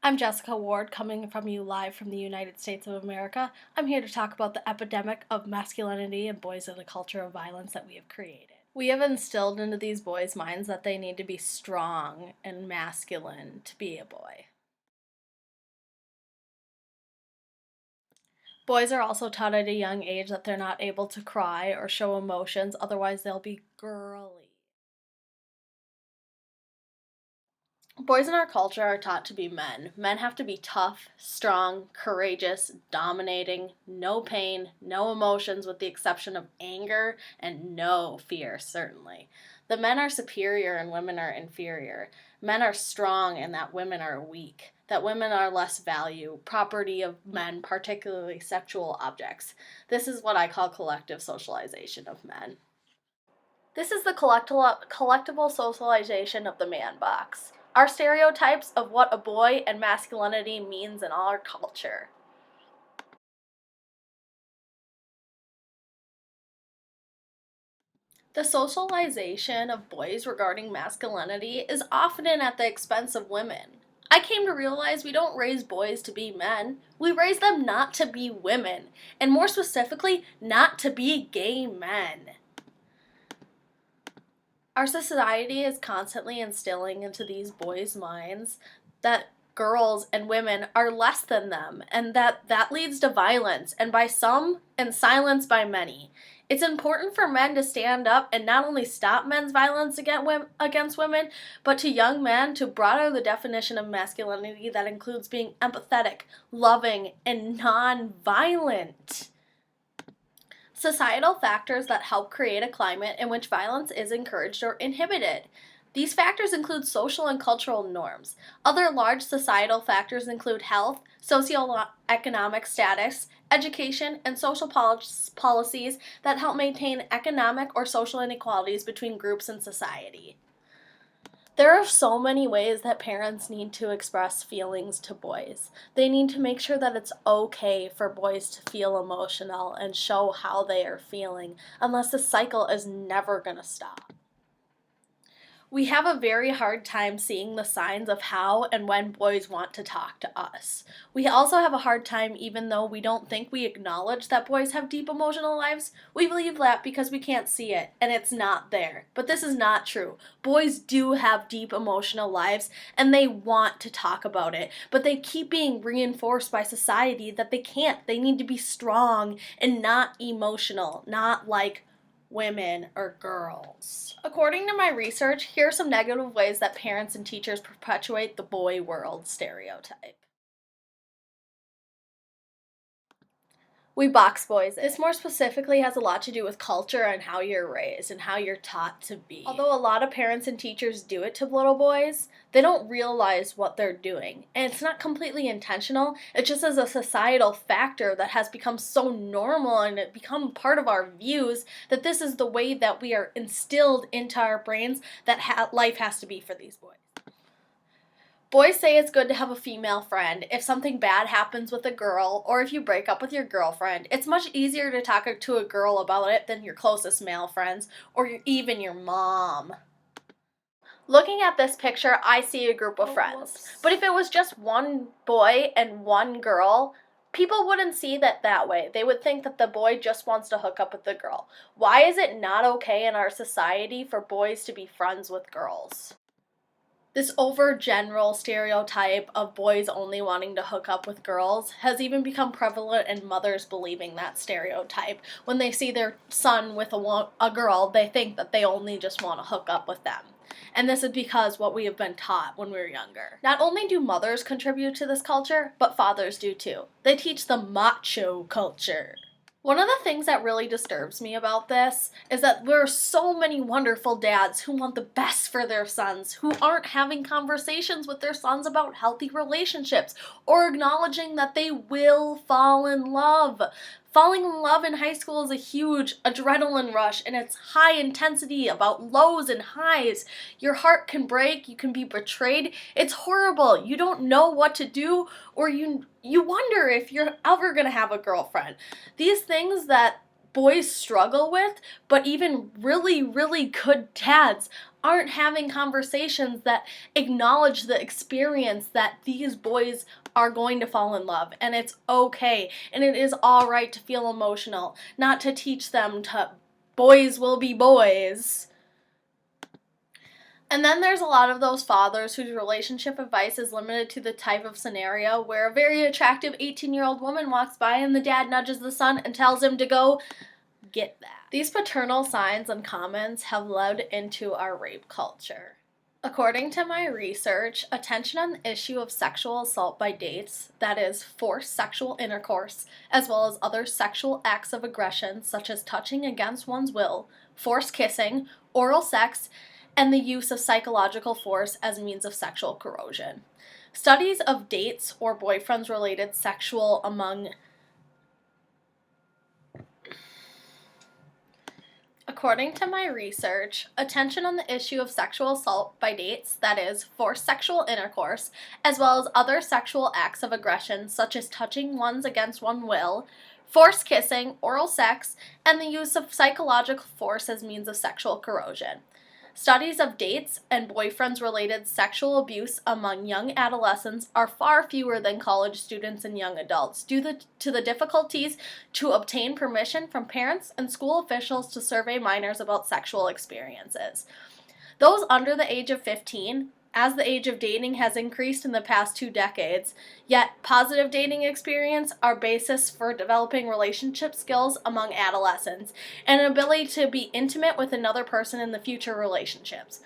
I'm Jessica Ward, coming from you live from the United States of America. I'm here to talk about the epidemic of masculinity in boys and the culture of violence that we have created. We have instilled into these boys' minds that they need to be strong and masculine to be a boy. Boys are also taught at a young age that they're not able to cry or show emotions, otherwise, they'll be girly. Boys in our culture are taught to be men. Men have to be tough, strong, courageous, dominating, no pain, no emotions with the exception of anger and no fear, certainly. The men are superior and women are inferior. Men are strong and that women are weak. That women are less value, property of men, particularly sexual objects. This is what I call collective socialization of men. This is the collectible socialization of the man box. Our stereotypes of what a boy and masculinity means in our culture. The socialization of boys regarding masculinity is often at the expense of women. I came to realize we don't raise boys to be men, we raise them not to be women, and more specifically, not to be gay men. Our society is constantly instilling into these boys' minds that girls and women are less than them and that leads to violence and by some and silence by many. It's important for men to stand up and not only stop men's violence against women, but to young men to broaden the definition of masculinity that includes being empathetic, loving, and non-violent. Societal factors that help create a climate in which violence is encouraged or inhibited. These factors include social and cultural norms. Other large societal factors include health, socioeconomic status, education, and social policies that help maintain economic or social inequalities between groups in society. There are so many ways that parents need to express feelings to boys. They need to make sure that it's okay for boys to feel emotional and show how they are feeling, unless the cycle is never going to stop. We have a very hard time seeing the signs of how and when boys want to talk to us. We also have a hard time, even though we don't think we acknowledge that boys have deep emotional lives, we believe that because we can't see it and it's not there. But this is not true. Boys do have deep emotional lives and they want to talk about it, but they keep being reinforced by society that they can't. They need to be strong and not emotional, not like women, or girls. According to my research, here are some negative ways that parents and teachers perpetuate the boy world stereotype. We box boys. This more specifically has a lot to do with culture and how you're raised and how you're taught to be. Although a lot of parents and teachers do it to little boys, they don't realize what they're doing. And it's not completely intentional, it just is a societal factor that has become so normal and it become part of our views that this is the way that we are instilled into our brains that life has to be for these boys. Boys say it's good to have a female friend. If something bad happens with a girl, or if you break up with your girlfriend, it's much easier to talk to a girl about it than your closest male friends, or even your mom. Looking at this picture, I see a group of friends. But if it was just one boy and one girl, people wouldn't see that way. They would think that the boy just wants to hook up with the girl. Why is it not okay in our society for boys to be friends with girls? This overgeneral stereotype of boys only wanting to hook up with girls has even become prevalent in mothers believing that stereotype. When they see their son with a girl, they think that they only just want to hook up with them. And this is because what we have been taught when we were younger. Not only do mothers contribute to this culture, but fathers do too. They teach the macho culture. One of the things that really disturbs me about this is that there are so many wonderful dads who want the best for their sons, who aren't having conversations with their sons about healthy relationships or acknowledging that they will fall in love. Falling in love in high school is a huge adrenaline rush and it's high intensity about lows and highs. Your heart can break, you can be betrayed. It's horrible. You don't know what to do or you wonder if you're ever going to have a girlfriend. These things that boys struggle with, but even really, really good dads aren't having conversations that acknowledge the experience that these boys are going to fall in love, and it's okay, and it is all right to feel emotional, not to teach them to boys will be boys. And then there's a lot of those fathers whose relationship advice is limited to the type of scenario where a very attractive 18-year-old woman walks by and the dad nudges the son and tells him to go get that. These paternal signs and comments have led into our rape culture. According to my research, attention on the issue of sexual assault by dates, that is, forced sexual intercourse, as well as other sexual acts of aggression such as touching against one's will, forced kissing, oral sex, and the use of psychological force as means of sexual coercion. Studies of dates or boyfriends related sexual According to my research, attention on the issue of sexual assault by dates, that is, forced sexual intercourse, as well as other sexual acts of aggression such as touching one's against one's will, forced kissing, oral sex, and the use of psychological force as means of sexual coercion. Studies of dates and boyfriends related sexual abuse among young adolescents are far fewer than college students and young adults due to the difficulties to obtain permission from parents and school officials to survey minors about sexual experiences. Those under the age of 15, as the age of dating has increased in the past 2 decades, yet positive dating experience are basis for developing relationship skills among adolescents and an ability to be intimate with another person in the future relationships.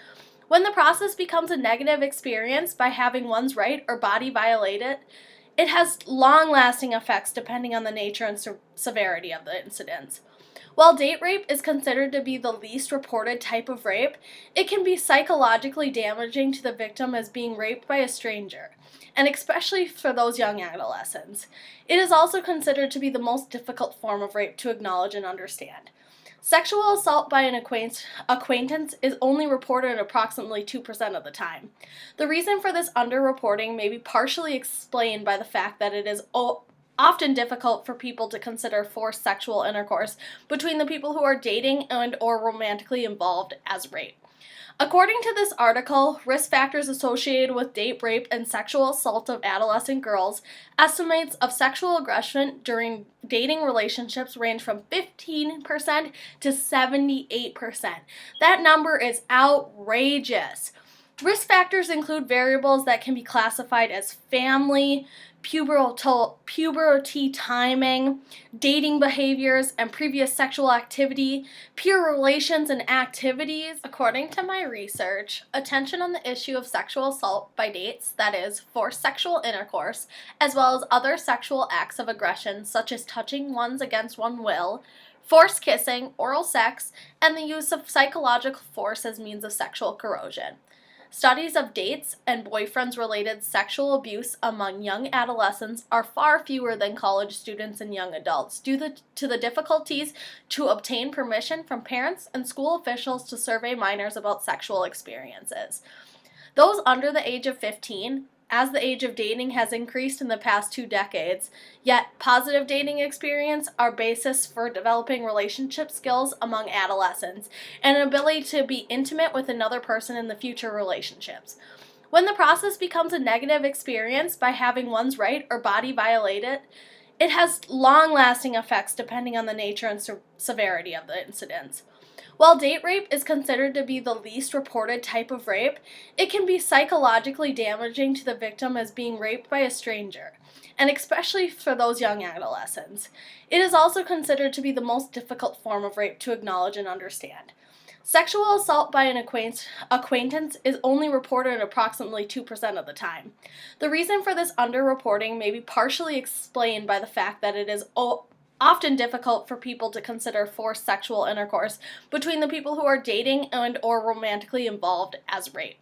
When the process becomes a negative experience by having one's right or body violated, it has long-lasting effects depending on the nature and severity of the incidents. While date rape is considered to be the least reported type of rape, it can be psychologically damaging to the victim as being raped by a stranger, and especially for those young adolescents. It is also considered to be the most difficult form of rape to acknowledge and understand. Sexual assault by an acquaintance is only reported approximately 2% of the time. The reason for this underreporting may be partially explained by the fact that it is often difficult for people to consider forced sexual intercourse between the people who are dating and or romantically involved as rape. According to this article, risk factors associated with date rape and sexual assault of adolescent girls, estimates of sexual aggression during dating relationships range from 15% to 78%. That number is outrageous. Risk factors include variables that can be classified as family, puberty timing, dating behaviors, and previous sexual activity, peer relations and activities. According to my research, attention on the issue of sexual assault by dates, that is, forced sexual intercourse, as well as other sexual acts of aggression such as touching one's against one's will, forced kissing, oral sex, and the use of psychological force as means of sexual coercion. Studies of dates and boyfriends related sexual abuse among young adolescents are far fewer than college students and young adults due to the difficulties to obtain permission from parents and school officials to survey minors about sexual experiences. Those under the age of 15, as the age of dating has increased in the past 2 decades, yet positive dating experience are basis for developing relationship skills among adolescents and an ability to be intimate with another person in the future relationships. When the process becomes a negative experience by having one's right or body violated, it has long-lasting effects depending on the nature and severity of the incidents. While date rape is considered to be the least reported type of rape, it can be psychologically damaging to the victim as being raped by a stranger, and especially for those young adolescents. It is also considered to be the most difficult form of rape to acknowledge and understand. Sexual assault by an acquaintance is only reported approximately 2% of the time. The reason for this underreporting may be partially explained by the fact that it is often difficult for people to consider forced sexual intercourse between the people who are dating and or romantically involved as rape.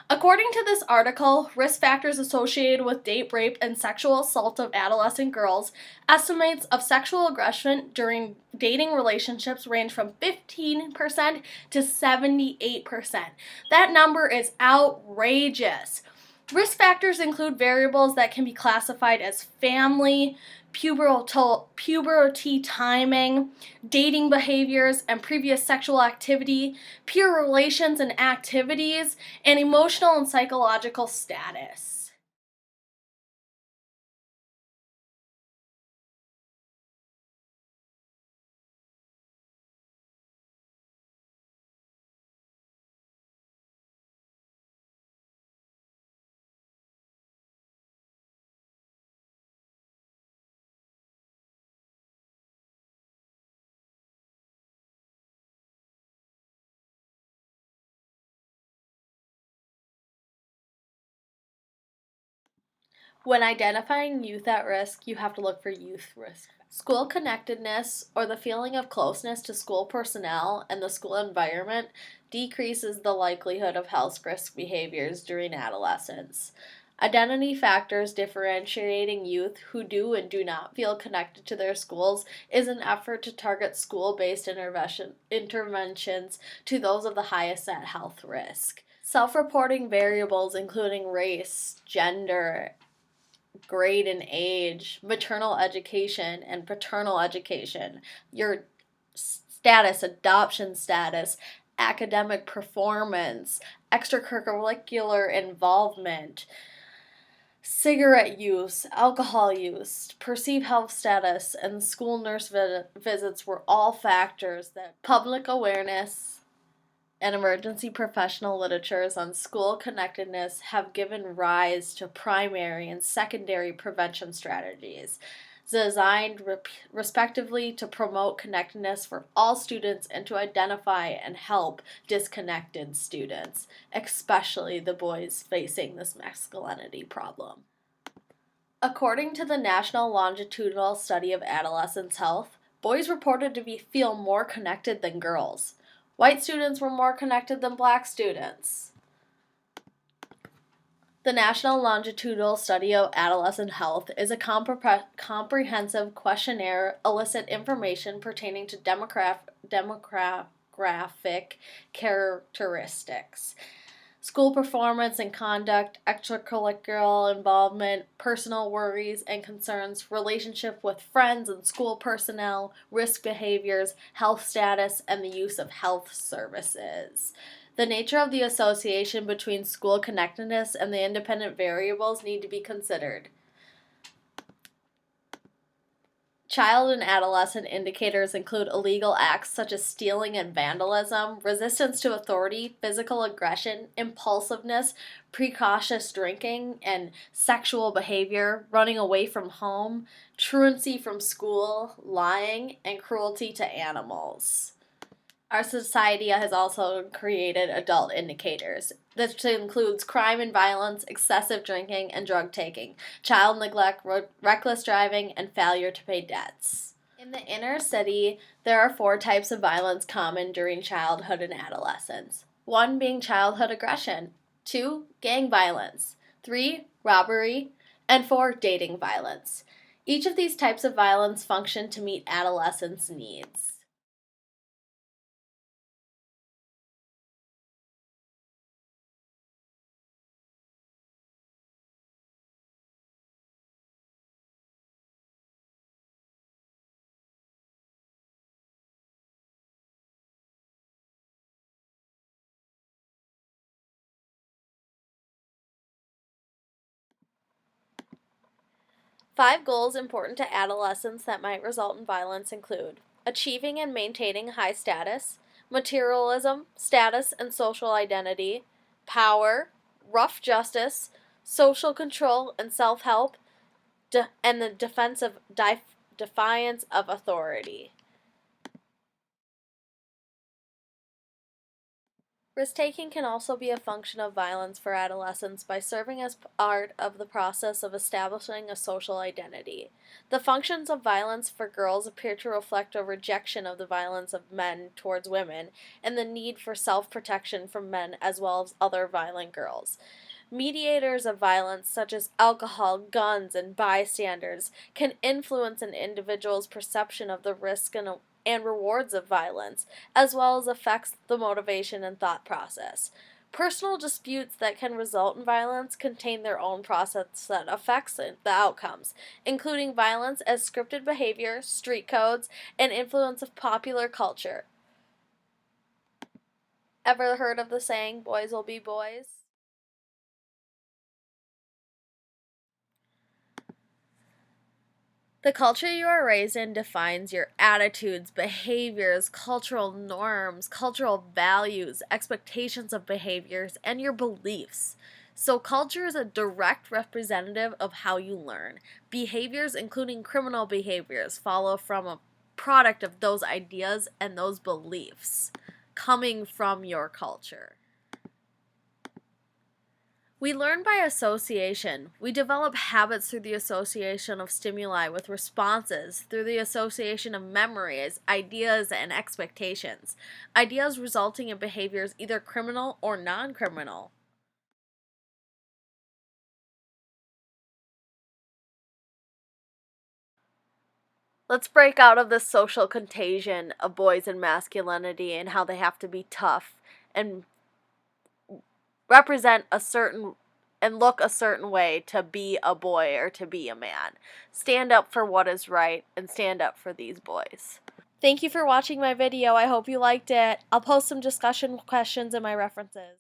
According to this article, risk factors associated with date rape and sexual assault of adolescent girls, estimates of sexual aggression during dating relationships range from 15% to 78%. That number is outrageous. Risk factors include variables that can be classified as family, puberty timing, dating behaviors and previous sexual activity, peer relations and activities, and emotional and psychological status. When identifying youth at risk, you have to look for youth risk. School connectedness, or the feeling of closeness to school personnel and the school environment, decreases the likelihood of health risk behaviors during adolescence. Identity factors differentiating youth who do and do not feel connected to their schools is an effort to target school based interventions to those of the highest at health risk. Self reporting variables including race, gender, grade and age, maternal education, and paternal education, your status, adoption status, academic performance, extracurricular involvement, cigarette use, alcohol use, perceived health status, and school nurse visits were all factors that public awareness and emergency professional literatures on school connectedness have given rise to primary and secondary prevention strategies designed respectively to promote connectedness for all students and to identify and help disconnected students, especially the boys facing this masculinity problem. According to the National Longitudinal Study of Adolescents' Health, boys reported to feel more connected than girls. White students were more connected than black students. The National Longitudinal Study of Adolescent Health is a comprehensive questionnaire elicit information pertaining to demographic characteristics, school performance and conduct, extracurricular involvement, personal worries and concerns, relationship with friends and school personnel, risk behaviors, health status, and the use of health services. The nature of the association between school connectedness and the independent variables need to be considered. Child and adolescent indicators include illegal acts such as stealing and vandalism, resistance to authority, physical aggression, impulsiveness, precocious drinking, and sexual behavior, running away from home, truancy from school, lying, and cruelty to animals. Our society has also created adult indicators. This includes crime and violence, excessive drinking and drug taking, child neglect, reckless driving, and failure to pay debts. In the inner city, there are 4 types of violence common during childhood and adolescence. 1 being childhood aggression, 2 gang violence, 3 robbery, and 4 dating violence. Each of these types of violence function to meet adolescents' needs. Five goals important to adolescents that might result in violence include achieving and maintaining high status, materialism, status and social identity, power, rough justice, social control and self help, and the defiance of authority. Risk-taking can also be a function of violence for adolescents by serving as part of the process of establishing a social identity. The functions of violence for girls appear to reflect a rejection of the violence of men towards women and the need for self-protection from men as well as other violent girls. Mediators of violence, such as alcohol, guns, and bystanders, can influence an individual's perception of the risk and rewards of violence, as well as affects the motivation and thought process. Personal disputes that can result in violence contain their own process that affects the outcomes, including violence as scripted behavior, street codes, and influence of popular culture. Ever heard of the saying, boys will be boys? The culture you are raised in defines your attitudes, behaviors, cultural norms, cultural values, expectations of behaviors, and your beliefs. So, culture is a direct representative of how you learn. Behaviors, including criminal behaviors, follow from a product of those ideas and those beliefs coming from your culture. We learn by association. We develop habits through the association of stimuli with responses, through the association of memories, ideas, and expectations. Ideas resulting in behaviors either criminal or non-criminal. Let's break out of this social contagion of boys and masculinity and how they have to be tough and represent a certain and look a certain way to be a boy or to be a man. Stand up for what is right and stand up for these boys. Thank you for watching my video. I hope you liked it. I'll post some discussion questions in my references.